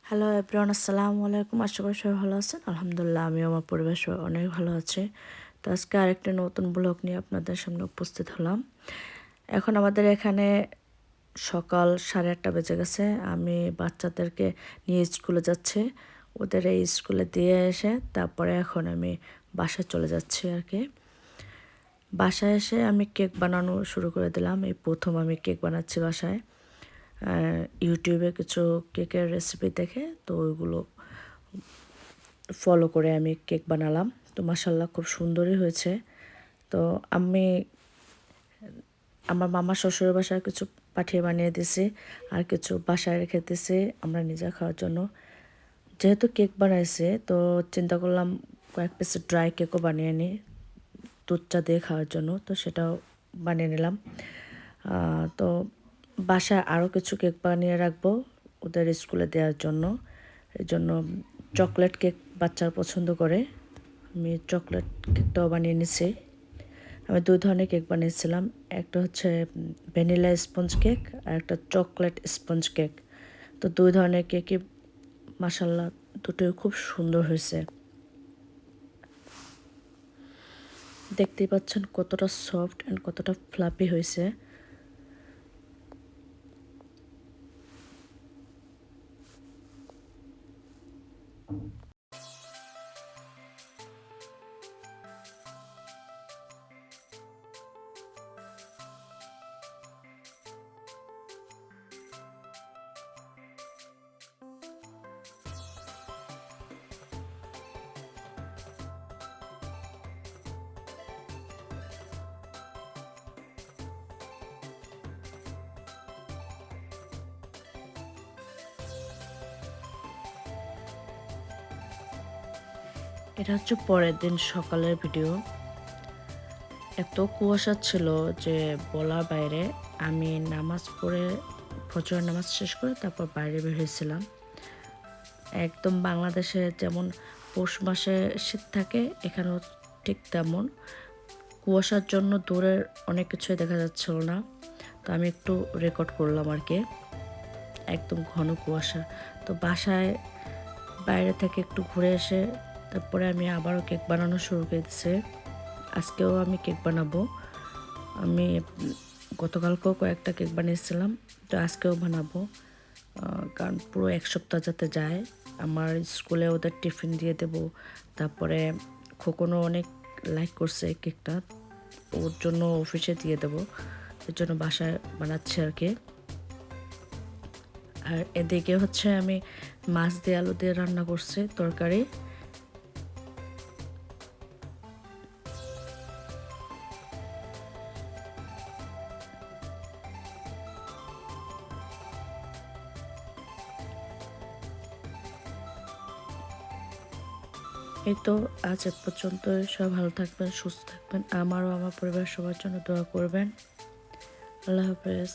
Hello everyone, আসসালামু আলাইকুম। আশা করি সবাই ভালো আছেন। আলহামদুলিল্লাহ, আমি আমার পরিবার সবাই অনেক ভালো আছে। তো আজকে আরেকটা নতুন ব্লগ নিয়ে আপনাদের সামনে উপস্থিত হলাম। এখন আমাদের এখানে সকাল 8:30 বেজে গেছে। আমি বাচ্চাদেরকে নিয়ে স্কুলে যাচ্ছি। ওদের এই স্কুলে দিয়ে এসে তারপরে এখন আমি বাসায় চলে যাচ্ছি আর কি। বাসায় এসে আমি কেক বানানো শুরু করে দিলাম। এই প্রথম আমি কেক বানাচ্ছি বাসায়। ইউটিউবে কিছু কেকের রেসিপি দেখে তো ওইগুলো ফলো করে আমি কেক বানালাম। তো মাশাআল্লাহ খুব সুন্দরই হয়েছে। তো আমি আমার মামা শ্বশুরের বাসায় কিছু পাঠিয়ে বানিয়ে দিছি, আর কিছু বাসায় রেখে দিছি আমরা নিজে খাওয়ার জন্য। যেহেতু কেক বানাইছে তো চিন্তা করলাম কয়েক পিস ড্রাই কেকও বানিয়ে নিই দুধ চা দিয়ে খাওয়ার জন্য। তো সেটাও বানিয়ে নিলাম। তো বাসায় আরও কিছু কেক বানিয়ে রাখবো ওদের স্কুলে দেওয়ার জন্য। এই জন্য চকলেট কেক বাচ্চারা পছন্দ করে, আমি চকলেট কেকটাও বানিয়ে নিছি। আমি 2 ধরনের কেক বানিয়েছিলাম, একটা হচ্ছে ভ্যানিলা স্পঞ্জ কেক আর একটা চকলেট স্পঞ্জ কেক। তো 2 ধরনের কেকই মাশাআল্লাহ দুটোই খুব সুন্দর হয়েছে। দেখতেই পাচ্ছেন কতটা সফট অ্যান্ড কতটা ফ্লাপি হয়েছে। এটা হচ্ছে পরের দিন সকালের ভিডিও। এত কুয়াশা ছিল যে বলার বাইরে। আমি নামাজ পড়ে ফজরের নামাজ শেষ করে তারপর বাইরে বের হয়েছিলাম। একদম বাংলাদেশে যেমন পৌষ মাসে শীত থাকে এখানেও ঠিক তেমন। কুয়াশার জন্য দূরের অনেক কিছুই দেখা যাচ্ছিল না। তো আমি একটু রেকর্ড করলাম আর কি। একদম ঘন কুয়াশা। তো বাসায় বাইরে থেকে একটু ঘুরে এসে তারপরে আমি আবারও কেক বানানো শুরু করে দিয়েছি। আজকেও আমি কেক বানাবো। আমি গতকালকেও কয়েকটা কেক বানিয়েছিলাম, তো আজকেও বানাবো। কারণ পুরো 1 সপ্তাহ যাতে যায়। আমার স্কুলে ওদের টিফিন দিয়ে দেব। তারপরে খোকনও অনেক লাইক করছে কেকটা, ওর জন্য অফিসে দিয়ে দেবো। এর জন্য বাসায় বানাচ্ছি আর কি। আর এদিকে হচ্ছে আমি মাছ দিয়ে আলু দিয়ে রান্না করছি তরকারি। এই তো আজ এ পর্যন্ত। সব ভালো থাকবেন, সুস্থ থাকবেন। আমারও আমার পরিবার সবার জন্য দোয়া করবেন। আল্লাহ হাফেজ।